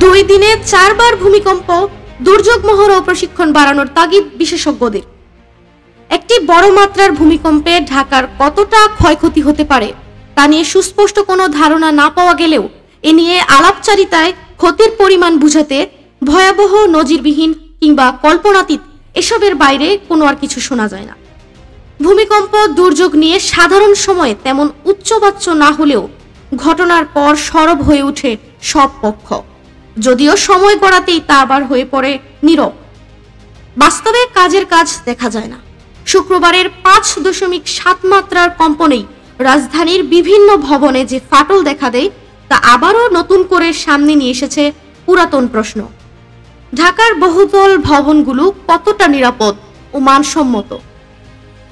2 দিনে 4 বার ভূমিকম্প, দুর্যোগ মহড়া ও প্রশিক্ষণ বাড়ানোর তাগিদ বিশেষজ্ঞদের। একটি বড় মাত্রার ভূমিকম্পে ঢাকার কতটা ক্ষয়ক্ষতি হতে পারে তা নিয়ে সুস্পষ্ট কোনো ধারণা না পাওয়া গেলেও এ নিয়ে আলাপচারিতায় ক্ষতির পরিমাণ বুঝাতে ভয়াবহ, নজিরবিহীন কিংবা কল্পনাতীত এসবের বাইরে কোনো আর কিছু শোনা যায় না। ভূমিকম্প দুর্যোগ নিয়ে সাধারণ সময়ে তেমন উচ্চবাচ্য না হলেও ঘটনার পর সরব হয়ে ওঠে সব পক্ষ, যদিও সময় গড়াতেই তা আবার হয়ে পড়ে নীরব। বাস্তবে কাজের কাজ দেখা যায় না। শুক্রবারের 5.7 মাত্রার কম্পনেই রাজধানীর বিভিন্ন ভবনে যে ফাটল দেখা দেয় তা আবারও নতুন করে সামনে নিয়ে এসেছে পুরাতন প্রশ্ন। ঢাকার বহুতল ভবনগুলো কতটা নিরাপদ ও মানসম্মত?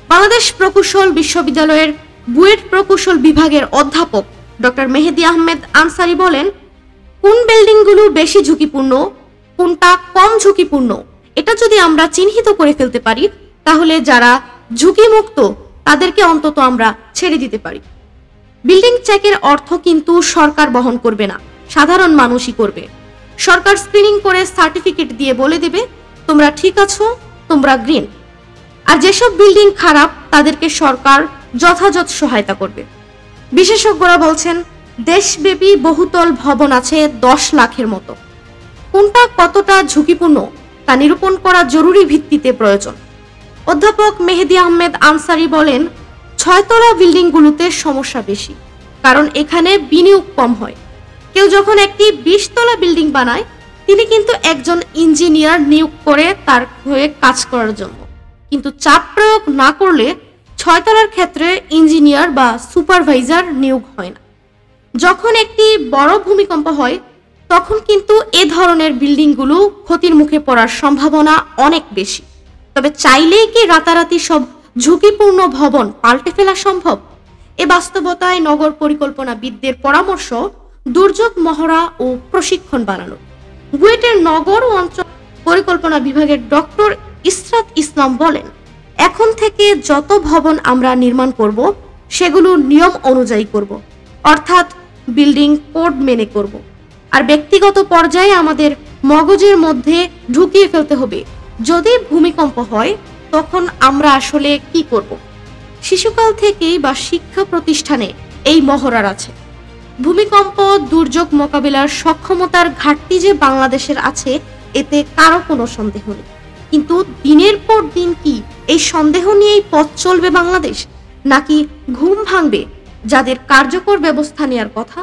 বাংলাদেশ প্রকৌশল বিশ্ববিদ্যালয়ের বুয়েট প্রকৌশল বিভাগের অধ্যাপক ডক্টর মেহেদী আহমেদ আনসারী বলেন, কোন বিল্ডিংগুলো বেশি ঝুঁকিপূর্ণ, কোনটা কম ঝুঁকিপূর্ণ এটা যদি আমরা চিহ্নিত করে ফেলতে পারি তাহলে যারা ঝুঁকিমুক্ত তাদেরকে অন্তত আমরা ছেড়ে দিতে পারি। বিল্ডিং চেকের অর্থ কিন্তু সরকার বহন করবে না, সাধারণ মানুষই করবে। সরকার স্ক্রিনিং করে সার্টিফিকেট দিয়ে বলে দেবে তোমরা ঠিক আছো, তোমরা গ্রিন। আর যেসব বিল্ডিং খারাপ তাদেরকে সরকার যথাযথ সহায়তা করবে। বিশেষজ্ঞরা বলছেন, দেশব্যাপী বহুতল ভবন আছে 10 লাখের মতো। কোনটা কতটা ঝুঁকিপূর্ণ তা নিরূপণ করা জরুরি ভিত্তিতে প্রয়োজন। অধ্যাপক মেহেদী আহমেদ আনসারী বলেন, 6 তলা বিল্ডিংগুলোতে সমস্যা বেশি, কারণ এখানে বিনিয়োগ কম হয়। কেউ যখন একটি 20 তলা বিল্ডিং বানায় তিনি কিন্তু একজন ইঞ্জিনিয়ার নিয়োগ করে তার হয়ে কাজ করার জন্য, কিন্তু চাপ প্রয়োগ না করলে 6 তলার ক্ষেত্রে ইঞ্জিনিয়ার বা সুপারভাইজার নিয়োগ হয় না। যখন একটি বড় ভূমিকম্প হয় তখন কিন্তু এ ধরনের বিল্ডিংগুলো ক্ষতির মুখে পড়ার সম্ভাবনা অনেক বেশি। তবে চাইলেই কি রাতারাতি সব ঝুঁকিপূর্ণ ভবন পাল্টে ফেলা সম্ভব? এ বাস্তবতায় নগর পরিকল্পনাবিদদের পরামর্শ দুর্যোগ মহড়া ও প্রশিক্ষণ বাড়ানো। বুয়েটের নগর ও অঞ্চল পরিকল্পনা বিভাগের ডক্টর ইসরাত ইসলাম বলেন, এখন থেকে যত ভবন আমরা নির্মাণ করব সেগুলো নিয়ম অনুযায়ী করব, অর্থাৎ বিল্ডিং কোড মেনে করব। আর ব্যক্তিগত পর্যায়ে আমাদের মগজের মধ্যে ঢুকিয়ে ফেলতে হবে, যদি ভূমিকম্প হয় তখন আমরা আসলে কি করব। শিশুকাল থেকেই বা শিক্ষা প্রতিষ্ঠানে এই মহড়ার আছে। ভূমিকম্প দুর্যোগ মোকাবিলার সক্ষমতার ঘাটতি যে বাংলাদেশের আছে এতে কারো কোনো সন্দেহ নেই, কিন্তু দিনের পর দিন কি এই সন্দেহ নিয়েই পথ চলবে বাংলাদেশ, নাকি ঘুম ভাঙবে যাদের কার্যকর ব্যবস্থা নেওয়ার কথা?